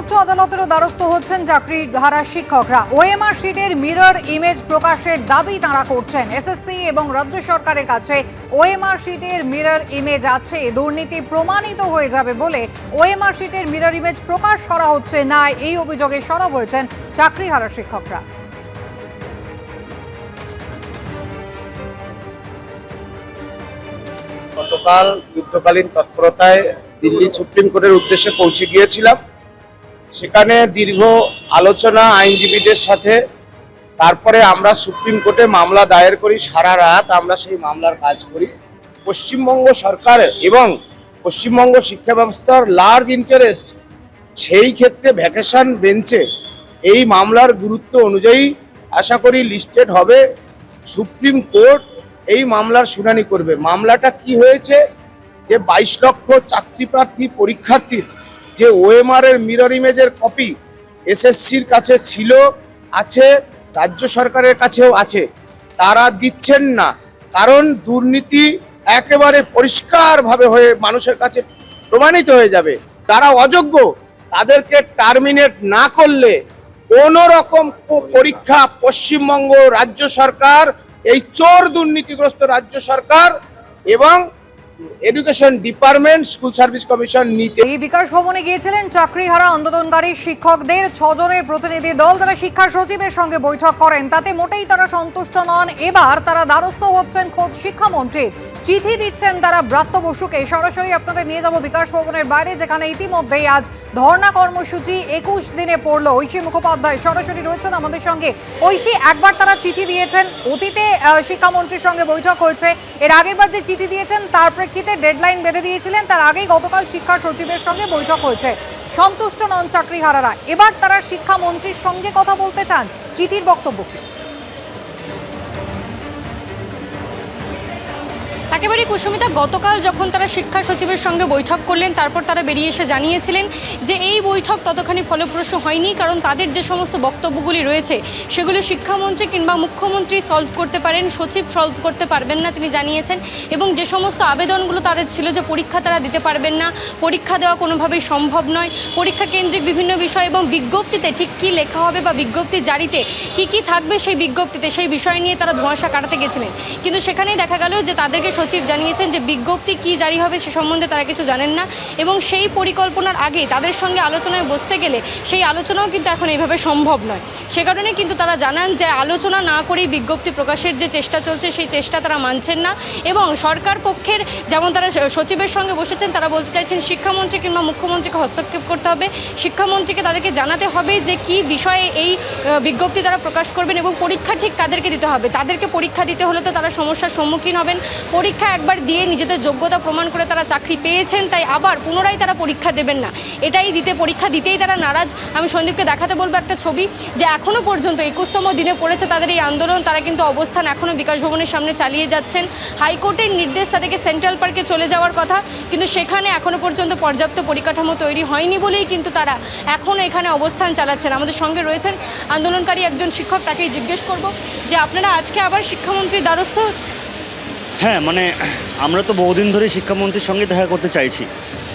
সর্বোচ্চ আদালতেরও দ্বারস্থ হচ্ছেন চাকরিহারা শিক্ষকরা। ওএমআর শিটের মিরর ইমেজ প্রকাশের দাবি তাঁরা করছেন। এসএসসি এবং রাজ্য সরকারের কাছে ওএমআর শিটের মিরর ইমেজ আছে, দুর্নীতি প্রমাণিত হয়ে যাবে বলে ওএমআর শিটের মিরর ইমেজ প্রকাশ করা হচ্ছে না, এই অভিযোগে সরব হয়েছেন চাকরিহারা শিক্ষকরা। গতকাল যুদ্ধকালীন তৎপরতায় দিল্লি সুপ্রিম কোর্টের উদ্দেশ্যে পৌঁছে গিয়েছিলাম। সেখানে দীর্ঘ আলোচনা আইনজীবীদের সাথে, তারপরে আমরা সুপ্রিম কোর্টে মামলা দায়ের করি। সারা রাত আমরা সেই মামলার কাজ করি। পশ্চিমবঙ্গ সরকার এবং পশ্চিমবঙ্গ শিক্ষা ব্যবস্থার লার্জ ইন্টারেস্ট, সেই ক্ষেত্রে ভ্যাকেশন বেঞ্চে এই মামলার গুরুত্ব অনুযায়ী আশা করি লিস্টেড হবে। সুপ্রিম কোর্ট এই মামলার শুনানি করবে। মামলাটা কি হয়েছে যে 22 লক্ষ চাকরি প্রার্থী পরীক্ষার্থীর যে ওএমআর এর মিরর ইমেজের কপি এসএসসির কাছে ছিল, আছে, রাজ্য সরকারের কাছেও আছে, তারা দিচ্ছেন না। কারণ দুর্নীতি একেবারে পরিষ্কারভাবে হয়ে মানুষের কাছে প্রমাণিত হয়ে যাবে। তারা অযোগ্য, তাদেরকে টার্মিনেট না করলে কোনো রকম পরীক্ষা পশ্চিমবঙ্গ রাজ্য সরকার, এই চোর দুর্নীতিগ্রস্ত রাজ্য সরকার এবং education department, school service commission নিতে। এই বিকাশ ভবনে গিয়েছিলেন চাকরিহারা আন্দোলনকারী শিক্ষকদের 6 জনের প্রতিনিধি দল। তারা শিক্ষা সচিবের সঙ্গে বৈঠক করেন, তাতে মোটেই তারা সন্তুষ্ট নন। এবার তারা দ্বারস্থ হচ্ছেন খোদ শিক্ষামন্ত্রীর। চিঠি দিচ্ছেন তারা ব্রাত্য বসুকে। সরাসরি আপনাদের নিয়ে যাব বিকাশ ভবনের বাইরে, যেখানে ইতিমধ্যেই আজ ধর্ণা কর্মসূচি 21 দিনে পড়লো। ঐশী মুখোপাধ্যায় সরাসরি রয়েছেন আমাদের সঙ্গে। ঐশী, একবার তারা চিঠি দিয়েছেন, অতীতে শিক্ষামন্ত্রীর সঙ্গে বৈঠক হয়েছে, এর আগের বার যে চিঠি দিয়েছেন তার প্রেক্ষিতে ডেডলাইন বেঁধে দিয়েছিলেন, তার আগেই গতকাল শিক্ষা সচিবের সঙ্গে বৈঠক হয়েছে। সন্তুষ্ট নন চাকরিহারারা, এবার তারা শিক্ষামন্ত্রীর সঙ্গে কথা বলতে চান। চিঠির বক্তব্য কি? একেবারে কুসুমিতা, গতকাল যখন তারা শিক্ষা সচিবের সঙ্গে বৈঠক করলেন, তারপর তারা বেরিয়ে এসে জানিয়েছিলেন যে এই বৈঠক ততখানি ফলপ্রসূ হয়নি, কারণ তাদের যে সমস্ত বক্তব্যগুলি রয়েছে সেগুলো শিক্ষামন্ত্রী কিংবা মুখ্যমন্ত্রী সলভ করতে পারেন, সচিব সলভ করতে পারবেন না, তিনি জানিয়েছেন। এবং যে সমস্ত আবেদনগুলো তাদের ছিল যে পরীক্ষা তারা দিতে পারবেন না, পরীক্ষা দেওয়া কোনোভাবেই সম্ভব নয়, পরীক্ষা কেন্দ্রিক বিভিন্ন বিষয় এবং বিজ্ঞপ্তিতে ঠিক কী লেখা হবে বা বিজ্ঞপ্তি জারিতে কী কী থাকবে সেই বিজ্ঞপ্তিতে, সেই বিষয় নিয়ে তারা ধোঁয়াশা কাটাতে গেছিলেন। কিন্তু সেখানেই দেখা গেল যে তাদেরকে সচিব জানিয়েছেন যে বিজ্ঞপ্তি কি জারি হবে সে সম্বন্ধে তারা কিছু জানেন না, এবং সেই পরিকল্পনার আগে তাদের সঙ্গে আলোচনায় বসতে গেলে সেই আলোচনাও কিন্তু এখন এইভাবে সম্ভব নয়। সে কারণে কিন্তু তারা জানান যে আলোচনা না করেই বিজ্ঞপ্তি প্রকাশের যে চেষ্টা চলছে সেই চেষ্টা তারা মানছেন না। এবং সরকার পক্ষের যেমন তারা সচিবের সঙ্গে বসেছেন, তারা বলতে চাইছেন শিক্ষামন্ত্রী কিংবা মুখ্যমন্ত্রীকে হস্তক্ষেপ করতে হবে, শিক্ষামন্ত্রীকে তাদেরকে জানাতে হবে যে কি বিষয়ে এই বিজ্ঞপ্তি তারা প্রকাশ করবেন এবং পরীক্ষা ঠিক তাদেরকে দিতে হবে। তাদেরকে পরীক্ষা দিতে হলে তো তারা সমস্যার সম্মুখীন হবেন। পরীক্ষা একবার দিয়ে নিজেদের যোগ্যতা প্রমাণ করে তারা চাকরি পেয়েছেন, তাই আবার পুনরায় তারা পরীক্ষা দেবেন না, এটাই পরীক্ষা দিতেই তারা নারাজ। আমি সন্দীপকে দেখাতে বলবো একটা ছবি, যে এখনও পর্যন্ত 21তম দিনে পড়েছে তাদের এই আন্দোলন। তারা কিন্তু অবস্থান এখনও বিকাশ ভবনের সামনে চালিয়ে যাচ্ছেন। হাইকোর্টের নির্দেশ তাদেরকে সেন্ট্রাল পার্কে চলে যাওয়ার কথা, কিন্তু সেখানে এখনও পর্যন্ত পর্যাপ্ত পরিকাঠামো তৈরি হয়নি বলেই কিন্তু তারা এখনও এখানে অবস্থান চালাচ্ছেন। আমাদের সঙ্গে রয়েছেন আন্দোলনকারী একজন শিক্ষক, তাকেই জিজ্ঞেস করব যে আপনারা আজকে আবার শিক্ষামন্ত্রীর দ্বারস্থ? হ্যাঁ, আমরা তো বহুদিন ধরে শিক্ষামন্ত্রীর সঙ্গে দেখা করতে চাইছি,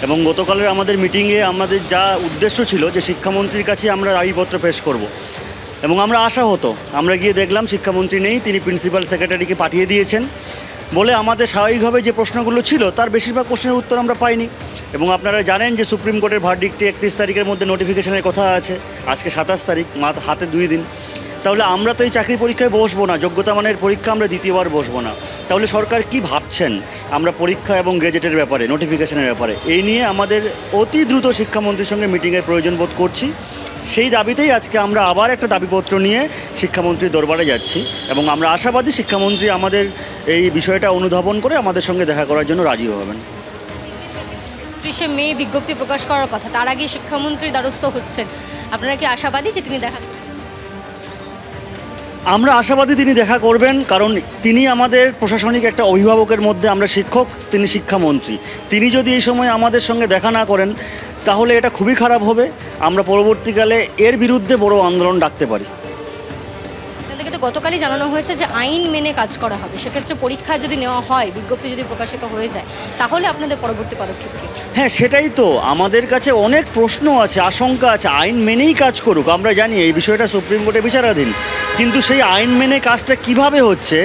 এবং গতকালের আমাদের মিটিংয়ে আমাদের যা উদ্দেশ্য ছিল যে শিক্ষামন্ত্রীর কাছে আমরা দাবিপত্র পেশ করব, এবং আমরা আশা হতো, আমরা গিয়ে দেখলাম শিক্ষামন্ত্রী নেই, তিনি প্রিন্সিপাল সেক্রেটারিকে পাঠিয়ে দিয়েছেন বলে আমাদের স্বাভাবিকভাবে যে প্রশ্নগুলো ছিল তার বেশিরভাগ প্রশ্নের উত্তর আমরা পাইনি। এবং আপনারা জানেন যে সুপ্রিম কোর্টের ভার্ডিক্টে 31 তারিখের মধ্যে নোটিফিকেশনের কথা আছে, আজকে 27 তারিখ, হাতে 2 দিন। তাহলে আমরা তো এই চাকরি পরীক্ষায় বসবো না, যোগ্যতা মানের পরীক্ষা আমরা দ্বিতীয়বার বসবো না। তাহলে সরকার কি ভাবছেন আমরা পরীক্ষা এবং গেজেটের ব্যাপারে, নোটিফিকেশনের ব্যাপারে? এই নিয়ে আমাদের অতি দ্রুত শিক্ষামন্ত্রীর সঙ্গে মিটিংয়ের প্রয়োজন বোধ করছি। সেই দাবিতেই আজকে আমরা আবার একটা দাবিপত্র নিয়ে শিক্ষামন্ত্রীর দরবারে যাচ্ছি, এবং আমরা আশাবাদী শিক্ষামন্ত্রী আমাদের এই বিষয়টা অনুধাবন করে আমাদের সঙ্গে দেখা করার জন্য রাজি হবেন। 30শে মে বিজ্ঞপ্তি প্রকাশ করার কথা, তার আগে শিক্ষামন্ত্রী দ্বারস্থ হচ্ছেন, আপনারা কি আশাবাদী যে তিনি দেখা? আমরা আশাবাদী তিনি দেখা করবেন, কারণ তিনি আমাদের প্রশাসনিক একটা অভিভাবকের মধ্যে, আমরা শিক্ষক, তিনি শিক্ষামন্ত্রী। তিনি যদি এই সময় আমাদের সঙ্গে দেখা না করেন তাহলে এটা খুবই খারাপ হবে। আমরা পরবর্তীকালে এর বিরুদ্ধে বড় আন্দোলন ডাকতে পারি। আপনাদেরকে তো গতকালই জানানো হয়েছে যে আইন মেনে কাজ করা হবে, সেক্ষেত্রে পরীক্ষা যদি নেওয়া হয়, বিজ্ঞপ্তি যদি প্রকাশিত হয়ে যায়, তাহলে আপনাদের পরবর্তী পদক্ষেপ কী? হ্যাঁ, সেটাই তো, আমাদের কাছে অনেক প্রশ্ন আছে, আশঙ্কা আছে। আইন মেনেই কাজ করুক, আমরা জানি এই বিষয়টা সুপ্রিম কোর্টে বিচারাধীন, কিন্তু সেই আইন মেনে কাজটা কিভাবে হচ্ছে,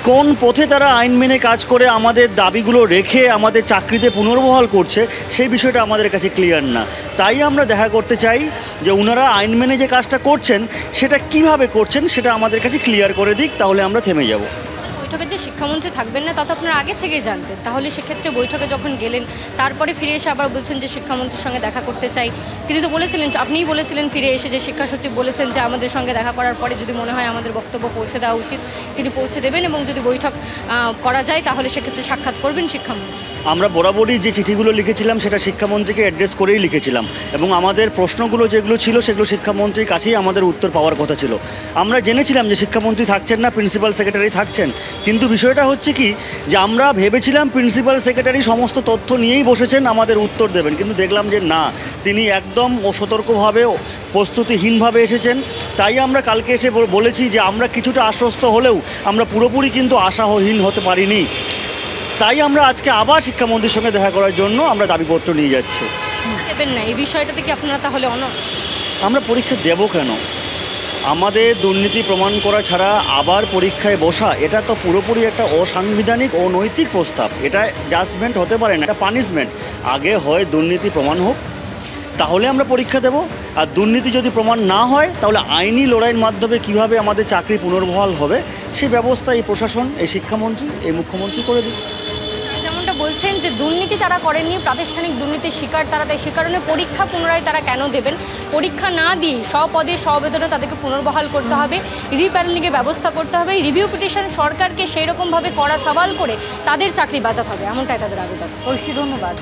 কোন পথে তারা আইন মেনে কাজ করে আমাদের দাবিগুলো রেখে আমাদের চাকরিতে পুনর্বহাল করছে, সেই বিষয়টা আমাদের কাছে ক্লিয়ার না। তাই আমরা দেখা করতে চাই যে ওনারা আইন মেনে যে কাজটা করছেন সেটা কিভাবে করছেন সেটা আমাদের কাছে ক্লিয়ার করে দিক, তাহলে আমরা থেমে যাব। বৈঠকে যে শিক্ষামন্ত্রী থাকবেন না তা তো আপনারা আগে থেকেই জানতেন, তাহলে সেক্ষেত্রে বৈঠকে যখন গেলেন তারপরে ফিরে এসে আবার বলছেন যে শিক্ষামন্ত্রীর সঙ্গে দেখা করতে চাই। তিনি তো বলেছিলেন, আপনিই বলেছিলেন ফিরে এসে যে শিক্ষা সচিব বলেছেন যে আমাদের সঙ্গে দেখা করার পরে যদি মনে হয় আমাদের বক্তব্য পৌঁছে দেওয়া উচিত তিনি পৌঁছে দেবেন, এবং যদি বৈঠক করা যায় তাহলে সেক্ষেত্রে সাক্ষাৎ করবেন শিক্ষামন্ত্রী। আমরা বরাবরই যে চিঠিগুলো লিখেছিলাম সেটা শিক্ষামন্ত্রীকে অ্যাড্রেস করেই লিখেছিলাম, এবং আমাদের প্রশ্নগুলো যেগুলো ছিল সেগুলো শিক্ষামন্ত্রীর কাছেই আমাদের উত্তর পাওয়ার কথা ছিল। আমরা জেনেছিলাম যে শিক্ষামন্ত্রী থাকছেন না, প্রিন্সিপাল সেক্রেটারি থাকছেন, কিন্তু বিষয়টা হচ্ছে কি যে আমরা ভেবেছিলাম প্রিন্সিপাল সেক্রেটারি সমস্ত তথ্য নিয়েই বসেছেন আমাদের উত্তর দেবেন, কিন্তু দেখলাম যে না, তিনি একদম অসতর্কভাবে প্রস্তুতিহীনভাবে এসেছেন। তাই আমরা কালকে এসে বলেছি যে আমরা কিছুটা আশ্বস্ত হলেও আমরা পুরোপুরি কিন্তু আশাহীন হতে পারিনি। তাই আমরা আজকে আবার শিক্ষামন্ত্রীর সঙ্গে দেখা করার জন্য আমরা দাবিপত্র নিয়ে যাচ্ছি। দেবেন না এই বিষয়টাতে কি আপনারা তাহলে আমরা পরীক্ষা দেব কেন? আমাদের দুর্নীতি প্রমাণ করা ছাড়া আবার পরীক্ষায় বসা, এটা তো পুরোপুরি একটা অসাংবিধানিক ও নৈতিক প্রস্তাব। এটা জাজমেন্ট হতে পারে না, এটা পানিশমেন্ট। আগে হয় দুর্নীতি প্রমাণ হোক, তাহলে আমরা পরীক্ষা দেব। আর দুর্নীতি যদি প্রমাণ না হয় তাহলে আইনি লড়াইয়ের মাধ্যমে কিভাবে আমাদের চাকরি পুনর্বহাল হবে সেই ব্যবস্থা এই প্রশাসন, এই শিক্ষামন্ত্রী, এই মুখ্যমন্ত্রী করে দিন। যেমনটা বলছেন যে দুর্নীতি তারা করেননি, প্রাতিষ্ঠানিক দুর্নীতির শিকার তারা, তাই সে কারণে পরীক্ষা পুনরায় তারা কেন দেবেন? পরীক্ষা না দিয়ে স্বপদে স্ববেতনে তাদেরকে পুনর্বহাল করতে হবে, রিপ্যানেলিংয়ের ব্যবস্থা করতে হবে, রিভিউ পিটিশন সরকারকে সেই রকমভাবে করা সওয়াল করে তাদের চাকরি বাঁচাতে হবে, এমনটাই তাদের আবেদন। ঐশী, ধন্যবাদ।